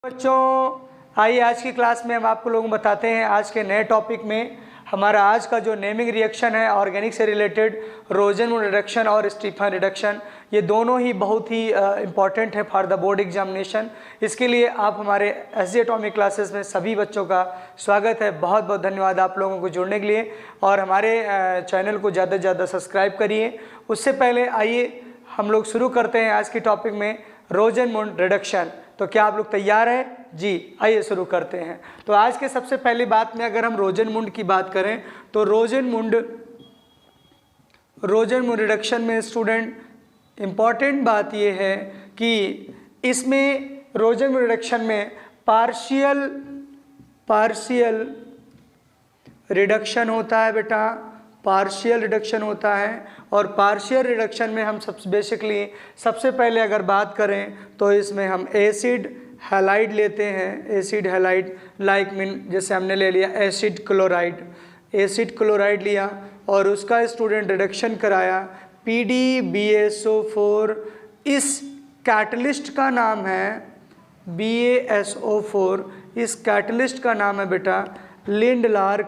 बच्चों आइए आज की क्लास में हम आपको लोगों को बताते हैं आज के नए टॉपिक में हमारा आज का जो नेमिंग रिएक्शन है ऑर्गेनिक से रिलेटेड रोजन रिडक्शन और स्टीफन रिडक्शन, ये दोनों ही बहुत ही इम्पॉर्टेंट है फॉर द बोर्ड एग्जामिनेशन। इसके लिए आप हमारे एसजी एटॉमिक क्लासेस में सभी बच्चों का स्वागत है। बहुत बहुत धन्यवाद आप लोगों को जुड़ने के लिए और हमारे चैनल को ज़्यादा से ज़्यादा सब्सक्राइब करिए। उससे पहले आइए हम लोग शुरू करते हैं आज की टॉपिक में रोजन रिडक्शन। तो क्या आप लोग तैयार हैं? जी, आइए शुरू करते हैं। तो आज के सबसे पहली बात में अगर हम रोजन की बात करें तो रोजन रिडक्शन में स्टूडेंट इम्पॉर्टेंट बात यह है कि इसमें रोजन रिडक्शन में पार्शियल रिडक्शन होता है बेटा, पार्शियल रिडक्शन होता है। और पार्शियल रिडक्शन में हम सबसे पहले अगर बात करें तो इसमें हम एसिड हैलाइड लेते हैं। एसिड हैलाइड लाइक मीन जैसे हमने ले लिया एसिड क्लोराइड लिया और उसका स्टूडेंट रिडक्शन कराया PdBSO4। इस कैटलिस्ट का नाम है BaSO4। इस कैटलिस्ट का नाम है बेटा लिंडलार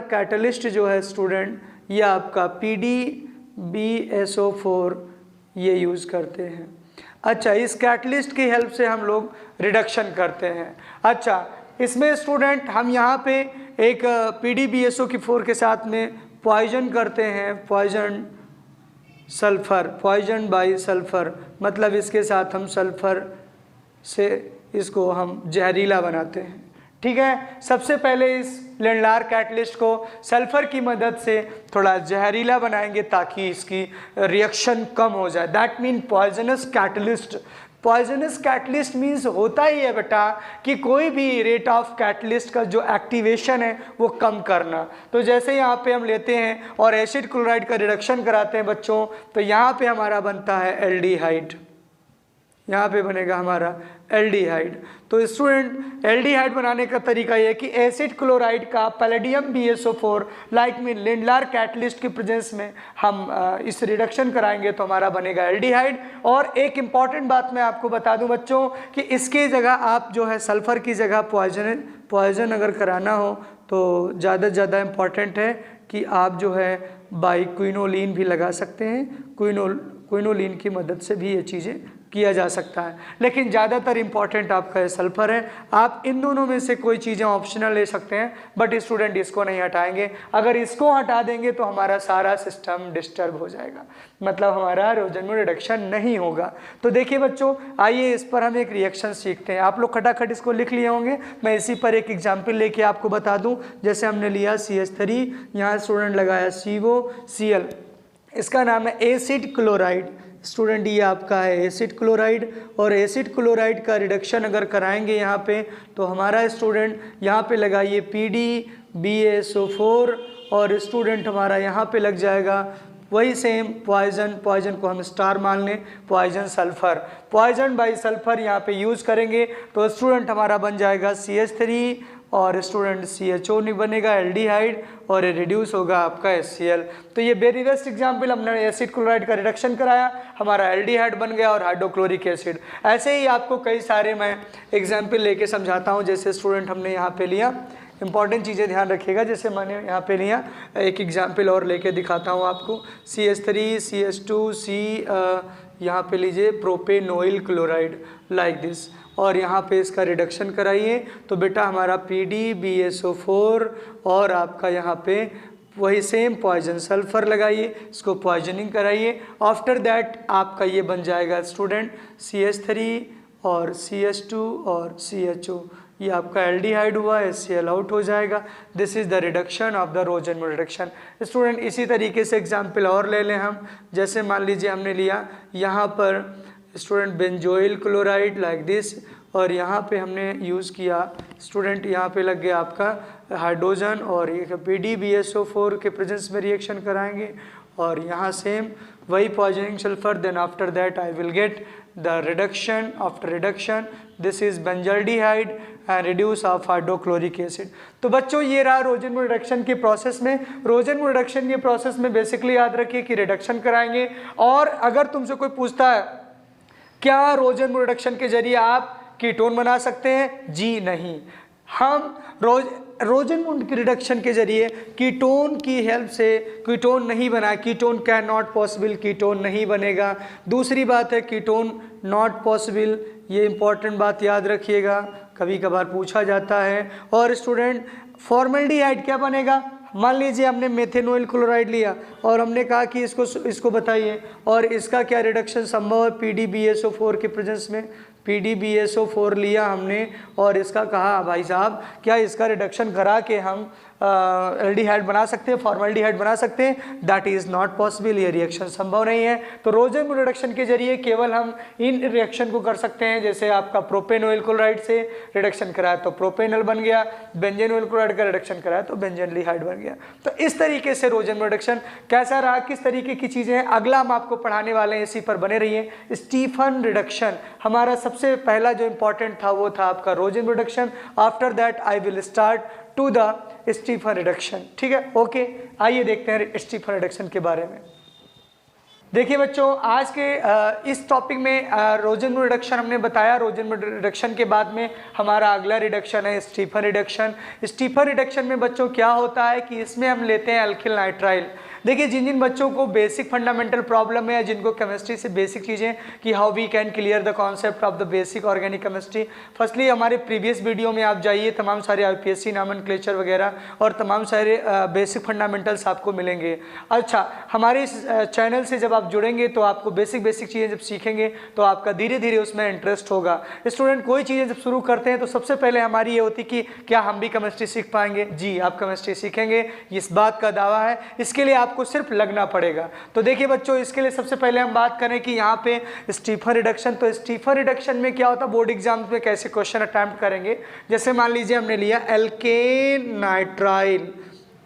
कैटलिस्ट जो है स्टूडेंट ये आपका PdBSO4 ये यूज़ करते हैं। अच्छा, इस कैटलिस्ट की हेल्प से हम लोग रिडक्शन करते हैं। अच्छा, इसमें स्टूडेंट हम यहाँ पे एक PdBSO4 के साथ में पॉइजन करते हैं, पॉइजन बाई सल्फर, मतलब इसके साथ हम सल्फर से इसको हम जहरीला बनाते हैं। ठीक है, सबसे पहले इस लिंडलार कैटलिस्ट को सल्फर की मदद से थोड़ा जहरीला बनाएंगे ताकि इसकी रिएक्शन कम हो जाए। That mean poisonous catalyst means होता ही है बेटा कि कोई भी रेट ऑफ कैटलिस्ट का जो एक्टिवेशन है वो कम करना। तो जैसे यहाँ पे हम लेते हैं और एसिड क्लोराइड का रिडक्शन कराते हैं बच्चों, तो यहाँ पे हमारा बनता है एल्डिहाइड, यहाँ पे बनेगा हमारा एल्डिहाइड। तो स्टूडेंट एल्डिहाइड बनाने का तरीका ये है कि एसिड क्लोराइड का पैलेडियम BSO4 लाइक में लिंडलार कैटलिस्ट की प्रेजेंस में हम इस रिडक्शन कराएंगे तो हमारा बनेगा एल्डिहाइड। और एक इम्पॉर्टेंट बात मैं आपको बता दूं बच्चों कि इसकी जगह आप जो है सल्फर की जगह पॉइजन अगर कराना हो तो ज़्यादा से ज़्यादा इम्पॉर्टेंट है कि आप जो है बाइक्विनोलिन भी लगा सकते हैं। क्विनोलिन की मदद से भी ये चीज़ें किया जा सकता है, लेकिन ज़्यादातर इम्पॉर्टेंट आपका सल्फर है। आप इन दोनों में से कोई चीज़ें ऑप्शनल ले सकते हैं, बट स्टूडेंट इसको नहीं हटाएंगे। अगर इसको हटा देंगे तो हमारा सारा सिस्टम डिस्टर्ब हो जाएगा, मतलब हमारा रोजन रिडक्शन नहीं होगा। तो देखिए बच्चों, आइए इस पर हम एक रिएक्शन सीखते हैं। आप लोग खटाखट इसको लिख लिए होंगे, मैं इसी पर एक एग्जाम्पल लेके आपको बता दूँ। जैसे हमने लिया CH3, यहाँ स्टूडेंट लगाया COCl, इसका नाम है एसिड क्लोराइड। स्टूडेंट ये आपका है एसिड क्लोराइड, और एसिड क्लोराइड का रिडक्शन अगर कराएंगे यहाँ पे तो हमारा स्टूडेंट यहाँ पे लगाइए PdBSO4 और स्टूडेंट हमारा यहाँ पे लग जाएगा वही सेम पॉइजन को हम स्टार मान लें, पॉइजन बाई सल्फर यहाँ पे यूज़ करेंगे तो स्टूडेंट हमारा बन जाएगा CH3 और स्टूडेंट CHO नहीं बनेगा एल्डिहाइड और ये रिड्यूस होगा आपका HCl। तो ये वेरी बेस्ट एग्जाम्पल, हमने एसिड क्लोराइड का रिडक्शन कराया, हमारा एल्डिहाइड बन गया और हाइड्रोक्लोरिक एसिड। ऐसे ही आपको कई सारे मैं एग्जाम्पल लेके समझाता हूँ। जैसे स्टूडेंट हमने यहाँ पे लिया, इंपॉर्टेंट चीज़ें ध्यान रखिएगा। जैसे मैंने यहाँ पे लिया, एक एग्जाम्पल और लेके दिखाता हूँ आपको। CH3 CH2 यहाँ पे लीजिए प्रोपेनोइल क्लोराइड लाइक दिस, और यहाँ पे इसका रिडक्शन कराइए तो बेटा हमारा PdBSO4 और आपका यहाँ पे वही सेम पॉइजन सल्फर लगाइए, इसको पॉइजनिंग कराइए। आफ्टर दैट आपका ये बन जाएगा स्टूडेंट CH3 और CH2 और CHO, ये आपका एल्डिहाइड हुआ, HCl आउट हो जाएगा। This is the reduction of the Rosen reduction. Student इसी तरीके से एग्जाम्पल और ले लें हम। जैसे मान लीजिए हमने लिया यहाँ पर student benzoyl chloride like this, और यहाँ पे हमने यूज़ किया स्टूडेंट, यहाँ पे लग गया आपका हाइड्रोजन और ये PdBSO4 के प्रेजेंस में रिएक्शन कराएंगे और यहाँ सेम वही poisoning sulphur. Then after that I will get the reduction, after reduction this is benzaldehyde and reduce of hydrochloric acid. तो बच्चों ये रहा रोजन रिडक्शन के प्रोसेस में। रोजन रिडक्शन के प्रोसेस में बेसिकली याद रखिए कि रिडक्शन कराएंगे, और अगर तुमसे कोई पूछता है क्या रोजन रिडक्शन के जरिए आप कीटोन बना सकते हैं? जी नहीं। हम रोजन की रिडक्शन के जरिए कीटोन की हेल्प से कीटोन नहीं बना, ketone can not possible, ketone नहीं बनेगा। दूसरी बात है कीटोन नॉट पॉसिबल, ये इंपॉर्टेंट बात याद रखिएगा, कभी कभार पूछा जाता है। और स्टूडेंट फॉर्मल्डिहाइड क्या बनेगा? मान लीजिए हमने मेथेनॉइल क्लोराइड लिया और हमने कहा कि इसको बताइए और इसका क्या रिडक्शन संभव है PDBSO4 के प्रेजेंस में। PDBSO4 लिया हमने और इसका कहा भाई साहब क्या इसका रिडक्शन करा के हम एल्डिहाइड बना सकते हैं, फॉर्मल्डिहाइड बना सकते हैं? दैट इज़ नॉट पॉसिबल, ये रिएक्शन संभव नहीं है। तो रोजन रिडक्शन के जरिए केवल हम इन रिएक्शन को कर सकते हैं, जैसे आपका प्रोपेनॉइल क्लोराइड से रिडक्शन कराया तो प्रोपेनॉल बन गया, बेंजेनॉइल क्लोराइड का रिडक्शन कराया तो बेंजेनल्डिहाइड बन गया। तो इस तरीके से रोजन रिडक्शन कैसा रहा, किस तरीके की चीज़ें हैं, अगला हम आपको पढ़ाने वाले हैं, इसी पर बने रहिए। स्टीफन रिडक्शन हमारा सबसे पहला जो इंपॉर्टेंट था वो था आपका Rosen reduction. After that I will start to the Stephen reduction. ठीक है, ओके, आइए देखते हैं स्टीफन रिडक्शन के बारे में। देखिए बच्चों, आज के इस टॉपिक में रोजन रिडक्शन हमने बताया। रोजन रिडक्शन के बाद में हमारा अगला रिडक्शन है स्टीफन रिडक्शन। स्टीफन रिडक्शन में बच्चों क्या होता है कि इसमें हम लेते हैं अल्किल नाइट्राइल। देखिए जिन बच्चों को बेसिक फंडामेंटल प्रॉब्लम है, जिनको केमिस्ट्री से बेसिक चीज़ें कि how we can clear the concept of the basic organic chemistry, firstly हमारे प्रीवियस वीडियो में आप जाइए, तमाम सारे IPSC नॉमेनक्लेचर वगैरह और तमाम सारे बेसिक फंडामेंटल्स आपको मिलेंगे। अच्छा, हमारे इस चैनल से जब आप जुड़ेंगे तो आपको बेसिक चीज़ें जब सीखेंगे तो आपका धीरे धीरे उसमें इंटरेस्ट होगा। स्टूडेंट कोई चीज़ें जब शुरू करते हैं तो सबसे पहले हमारी ये होती कि क्या हम भी केमिस्ट्री सीख पाएंगे? जी, आप केमिस्ट्री सीखेंगे, इस बात का दावा है। इसके लिए आपको सिर्फ लगना पड़ेगा। तो देखिए बच्चों, इसके लिए सबसे पहले हम बात करें कि यहाँ पे स्टीफन रिडक्शन, तो स्टीफन रिडक्शन में क्या होता है, बोर्ड एग्जाम्स में कैसे क्वेश्चन अटेम्प्ट करेंगे। जैसे मान लीजिए हमने लिया alkane nitrile,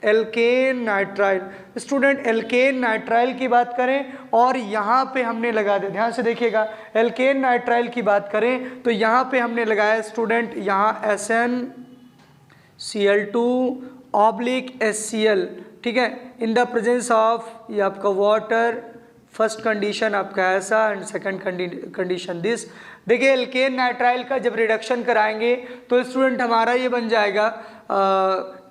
alkane nitrile. Student alkane nitrile की बात करें और यहाँ पे हमने लगा दिया, ध्यान से देखिएगा, एल्केन नाइट्राइल की बात करें तो यहाँ पे हमने लगाया स्टूडेंट यहाँ SnCl2/HCl, ठीक है, इन द प्रेजेंस ऑफ ये आपका वाटर। फर्स्ट कंडीशन आपका ऐसा एंड सेकंड कंडीशन दिस। देखिए एल्केन नाइट्राइल का जब रिडक्शन कराएंगे तो स्टूडेंट हमारा ये बन जाएगा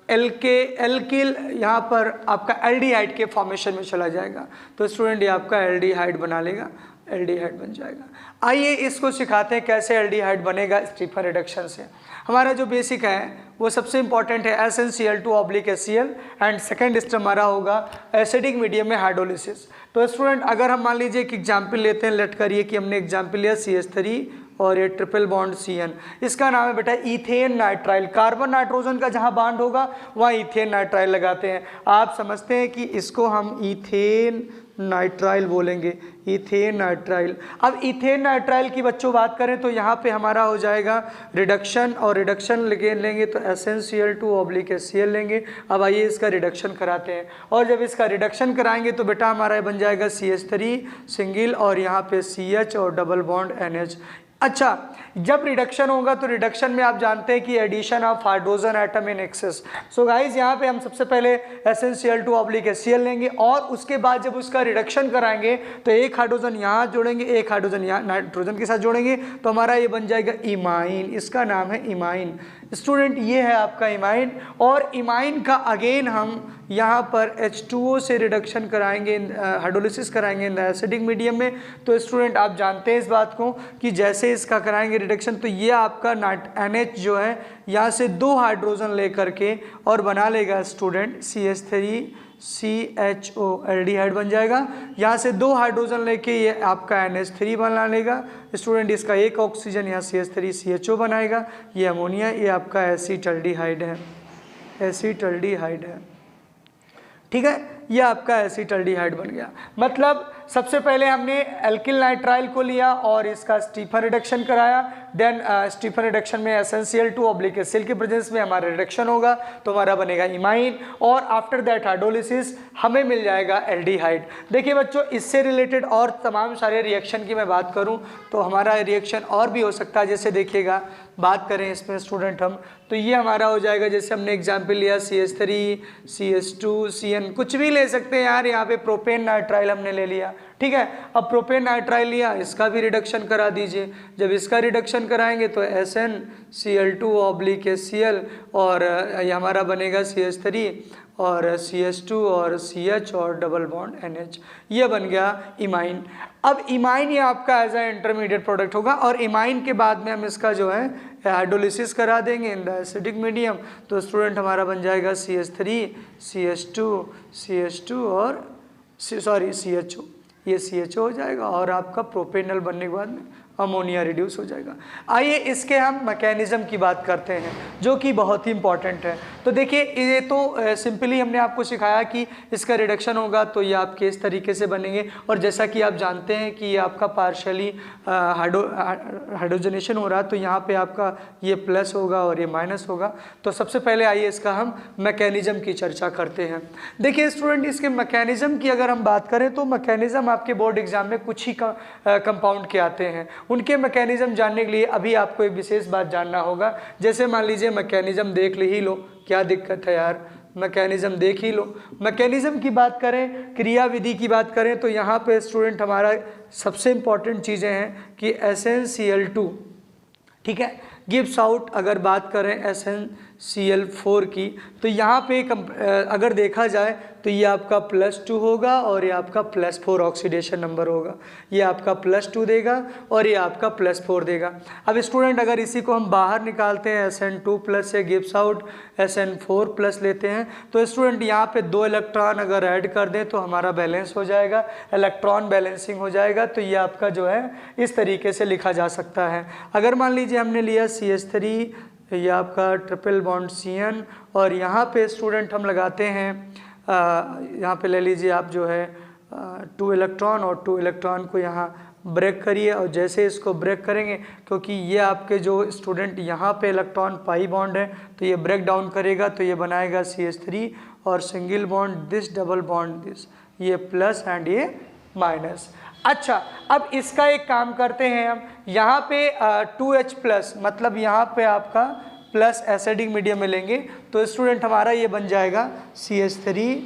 एल्किल, यहाँ पर आपका एल्डिहाइड के फॉर्मेशन में चला जाएगा। तो स्टूडेंट ये आपका एल्डिहाइड बना लेगा, एल्डिहाइड बन जाएगा। आइए इसको सिखाते हैं कैसे एल्डिहाइड बनेगा स्टीफन रिडक्शन से। हमारा जो बेसिक है वो सबसे इंपॉर्टेंट है SnCl2/HCl एंड सेकेंड स्टेप हमारा होगा एसिडिक मीडियम में हाइड्रोलिसिस। तो स्टूडेंट अगर हम मान लीजिए एक एग्जाम्पल लेते हैं, लेट करिए कि हमने एग्जाम्पल लिया CH3 और ये ट्रिपल बॉन्ड CN, इसका नाम है बेटा इथेन नाइट्राइल। कार्बन नाइट्रोजन का जहाँ बॉन्ड होगा वहाँ इथेन नाइट्राइल लगाते हैं। आप समझते हैं कि इसको हम इथेन नाइट्राइल बोलेंगे, इथेन नाइट्राइल। अब इथेन नाइट्राइल की बच्चों बात करें तो यहाँ पे हमारा हो जाएगा रिडक्शन, और रिडक्शन लेंगे तो SnCl2/HCl लेंगे। अब आइए इसका रिडक्शन कराते हैं, और जब इसका रिडक्शन कराएंगे तो बेटा हमारा बन जाएगा CH3 सिंगल और यहाँ पे CH और डबल बॉन्ड NH। अच्छा, जब रिडक्शन होगा तो रिडक्शन में आप जानते हैं कि addition of hydrogen atom in excess. So guys यहाँ पे हम सबसे पहले SnCl2/HCl लेंगे और उसके बाद जब उसका रिडक्शन कराएंगे तो एक हाइड्रोजन यहाँ जोड़ेंगे, एक हाइड्रोजन यहाँ नाइट्रोजन के साथ जोड़ेंगे, तो हमारा ये बन जाएगा इमाइन। इसका नाम है इमाइन। स्टूडेंट ये है आपका इमाइन, और इमाइन का अगेन हम यहाँ पर H2O से रिडक्शन कराएंगे, हाइड्रोलिसिस कराएंगे इन द एसिडिक मीडियम में। तो स्टूडेंट आप जानते हैं इस बात को कि जैसे इसका कराएंगे रिडक्शन तो ये आपका NH जो है यहाँ से 2 हाइड्रोजन लेकर के और बना लेगा स्टूडेंट CH3CHO एल्डिहाइड बन जाएगा। यहाँ से 2 हाइड्रोजन लेके ये आपका NH3 बना लेगा स्टूडेंट। इसका एक ऑक्सीजन यहाँ CH3CHO बनाएगा, ये अमोनिया, ये आपका एसीटल्डिहाइड है, एसीटल्डिहाइड है, ठीक है, ये आपका एसीटल्डिहाइड बन गया। मतलब सबसे पहले हमने एल्किल नाइट्राइल को लिया और इसका स्टीफन रिडक्शन कराया, देन स्टीफन रिडक्शन में SnCl2/HCl के प्रेजेंस में हमारा रिडक्शन होगा तो हमारा बनेगा इमाइन, और आफ्टर दैट हाइड्रोलिसिस हमें मिल जाएगा एल्डिहाइड। देखिए बच्चों, इससे रिलेटेड और तमाम सारे रिएक्शन की मैं बात करूं तो हमारा रिएक्शन और भी हो सकता है। जैसे देखिएगा, बात करें इसमें स्टूडेंट हम तो ये हमारा हो जाएगा, जैसे हमने एग्जाम्पल लिया CH3, CH2, CN, कुछ भी ले सकते हैं यार, यहाँ पे प्रोपेन नाइट्राइल हमने ले लिया, ठीक है। अब प्रोपेन नाइट्राइल लिया, इसका भी रिडक्शन करा दीजिए। जब इसका रिडक्शन कराएंगे तो SnCl2/HCl और ये हमारा बनेगा CH3 और CH2 और CH और डबल बॉन्ड NH, ये बन गया इमाइन। अब इमाइन ये आपका एज ए इंटरमीडिएट प्रोडक्ट होगा और इमाइन के बाद में हम इसका जो है हाइड्रोलिसिस करा देंगे इन द एसिडिक मीडियम, तो स्टूडेंट हमारा बन जाएगा CH3, CH2 और CHO, ये CHO हो जाएगा और आपका प्रोपेनल बनने के बाद में अमोनिया रिड्यूस हो जाएगा। आइए इसके हम मैकेनिज़्म की बात करते हैं जो कि बहुत ही इंपॉर्टेंट है। तो देखिए ये तो सिंपली हमने आपको सिखाया कि इसका रिडक्शन होगा तो ये आपके इस तरीके से बनेंगे, और जैसा कि आप जानते हैं कि ये आपका पार्शियली हाइड्रोजनेशन हो रहा है, तो यहाँ पे आपका ये प्लस होगा और ये माइनस होगा। तो सबसे पहले आइए इसका हम मैकेनिज़्म की चर्चा करते हैं। देखिए स्टूडेंट, इसके मैकेनिज़्म की अगर हम बात करें तो मैकेनिज़्म आपके बोर्ड एग्जाम में कुछ ही कंपाउंड के आते हैं। उनके मैकेनिज़्म जानने के लिए अभी आपको एक विशेष बात जानना होगा। जैसे मान लीजिए मैकेनिज़्म देख ही लो, क्या दिक्कत है यार, मैकेनिज़्म देख ही लो। मैकेनिज़्म की बात करें, क्रिया विधि की बात करें, तो यहाँ पे स्टूडेंट हमारा सबसे इम्पॉर्टेंट चीज़ें हैं कि SnCl2, ठीक है, गिव्स आउट। अगर बात करें SnCl4 की, तो यहाँ पे अगर देखा जाए तो ये आपका +2 होगा और ये आपका +4 ऑक्सीडेशन नंबर होगा। ये आपका +2 देगा और ये आपका +4 देगा। अब स्टूडेंट अगर इसी को हम बाहर निकालते हैं, Sn2+ से गिव्स आउट Sn4+ लेते हैं, तो स्टूडेंट यहाँ पे 2 इलेक्ट्रॉन अगर ऐड कर दें तो हमारा बैलेंस हो जाएगा, इलेक्ट्रॉन बैलेंसिंग हो जाएगा। तो ये आपका जो है इस तरीके से लिखा जा सकता है। अगर मान लीजिए हमने लिया CH3, ये आपका ट्रिपल बॉन्ड CN, और यहाँ पे स्टूडेंट हम लगाते हैं यहाँ पे ले लीजिए आप जो है 2 इलेक्ट्रॉन, और 2 इलेक्ट्रॉन को यहाँ ब्रेक करिए, और जैसे इसको ब्रेक करेंगे, क्योंकि ये आपके जो स्टूडेंट यहाँ पे इलेक्ट्रॉन पाई बॉन्ड है, तो ये ब्रेक डाउन करेगा, तो ये बनाएगा CH3 और single bond this, double bond this, ये प्लस एंड ये माइनस। अच्छा, अब इसका एक काम करते हैं हम, यहाँ पे 2H+, मतलब यहाँ पे आपका प्लस एसिडिक मीडियम में लेंगे, तो स्टूडेंट हमारा ये बन जाएगा CH3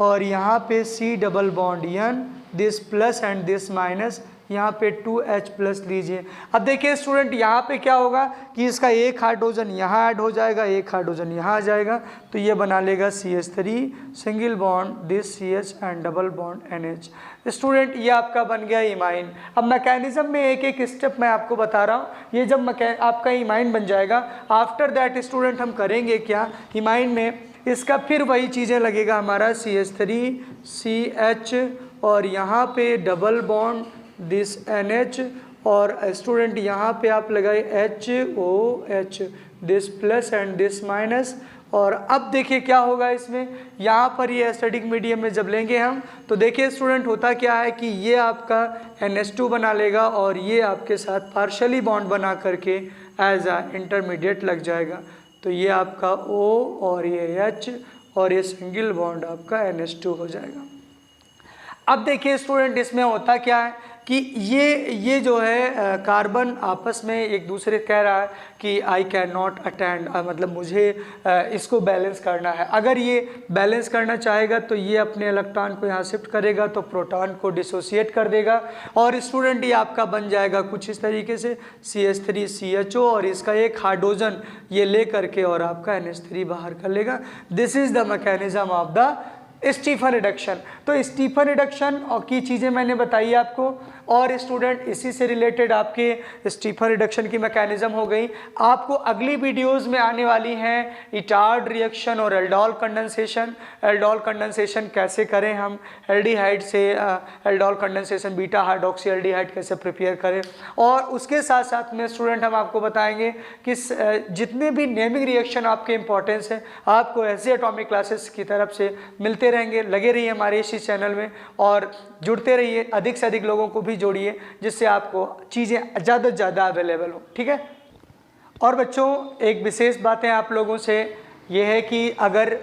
और यहाँ पे C double bond N, this plus and this minus, यहाँ पे 2H+ लीजिए। अब देखिए स्टूडेंट यहाँ पे क्या होगा कि इसका एक हाइड्रोजन यहाँ ऐड हो जाएगा, एक हाइड्रोजन यहाँ आ जाएगा, तो ये बना लेगा CH3 single bond this CH and double bond NH। Student ये आपका बन गया इमाइन। अब मैकेनिज्म में एक एक स्टेप मैं आपको बता रहा हूँ। ये जब आपका इमाइन बन जाएगा, आफ्टर दैट स्टूडेंट हम करेंगे क्या, इमाइन में इसका फिर वही चीज़ें लगेगा हमारा CH3 CH और यहाँ पे डबल बॉन्ड दिस NH, और स्टूडेंट यहाँ पे आप लगाए HOH, this plus and this minus. और अब देखिए क्या होगा इसमें, यहाँ पर ये एसिडिक मीडियम में जब लेंगे हम, तो देखिए स्टूडेंट होता क्या है कि ये आपका NH2 बना लेगा और ये आपके साथ पार्शली बॉन्ड बना करके एज आ इंटरमीडिएट लग जाएगा। तो ये आपका O और ये H और ये सिंगल बॉन्ड आपका NH2 हो जाएगा। अब देखिए स्टूडेंट इसमें होता क्या है कि ये जो है कार्बन आपस में एक दूसरे कह रहा है कि आई कैन नॉट अटेंड, मतलब मुझे इसको बैलेंस करना है। अगर ये बैलेंस करना चाहेगा तो ये अपने इलेक्ट्रॉन को यहाँ शिफ्ट करेगा, तो प्रोटॉन को डिसोसिएट कर देगा, और स्टूडेंट ये आपका बन जाएगा कुछ इस तरीके से CH3 CHO, और इसका एक हाइड्रोजन ये ले करके और आपका NH3 बाहर कर लेगा। This is the mechanism of the Stephen reduction. तो स्टीफन रिडक्शन और की चीज़ें मैंने बताई आपको, और स्टूडेंट इसी से रिलेटेड आपके स्टीफन रिडक्शन की मैकेनिज्म हो गई। आपको अगली वीडियोस में आने वाली हैं इटार्ड रिएक्शन और एल्डोल कंडेंसेशन। एल्डोल कंडेंसेशन कैसे करें हम, एल्डिहाइड से aldol condensation beta hydroxy aldehyde कैसे प्रिपेयर करें, और उसके साथ साथ में स्टूडेंट हम आपको बताएंगे कि जितने भी नेमिंग रिएक्शन आपके इंपॉर्टेंस है आपको ऐसे एटॉमिक क्लासेस की तरफ से मिलते रहेंगे। लगे रहिए हमारे इसी चैनल में और जुड़ते रहिए, अधिक से अधिक लोगों को भी जोड़िए, जिससे आपको चीज़ें ज़्यादा से ज़्यादा अवेलेबल हो। ठीक है। और बच्चों एक विशेष बात है आप लोगों से ये है कि अगर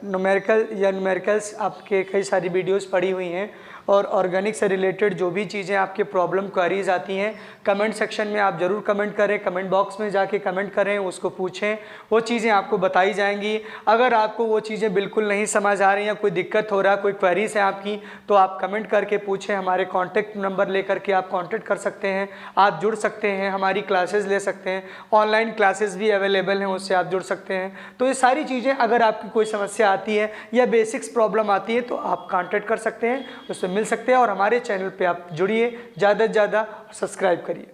न्यूमेरिकल या न्यूमेरिकल्स आपके कई सारी वीडियोस पड़ी हुई हैं, और ऑर्गेनिक से रिलेटेड जो भी चीज़ें आपके प्रॉब्लम क्वेरीज आती हैं कमेंट सेक्शन में आप ज़रूर कमेंट करें, कमेंट बॉक्स में जाके कमेंट करें, उसको पूछें, वो चीज़ें आपको बताई जाएंगी। अगर आपको वो चीज़ें बिल्कुल नहीं समझ आ रही हैं, कोई दिक्कत हो रहा है, कोई क्वेरीज है आपकी, तो आप कमेंट करके पूछें। हमारे कॉन्टैक्ट नंबर लेकर के आप कॉन्टैक्ट कर सकते हैं, आप जुड़ सकते हैं, हमारी क्लासेस ले सकते हैं, ऑनलाइन क्लासेस भी अवेलेबल हैं, उससे आप जुड़ सकते हैं। तो ये सारी चीज़ें अगर आपकी कोई समस्या आती है या बेसिक्स प्रॉब्लम आती है तो आप कॉन्टैक्ट कर सकते हैं, उससे मिल सकते हैं। और हमारे चैनल पे आप जुड़िए, ज़्यादा से ज़्यादा सब्सक्राइब करिए।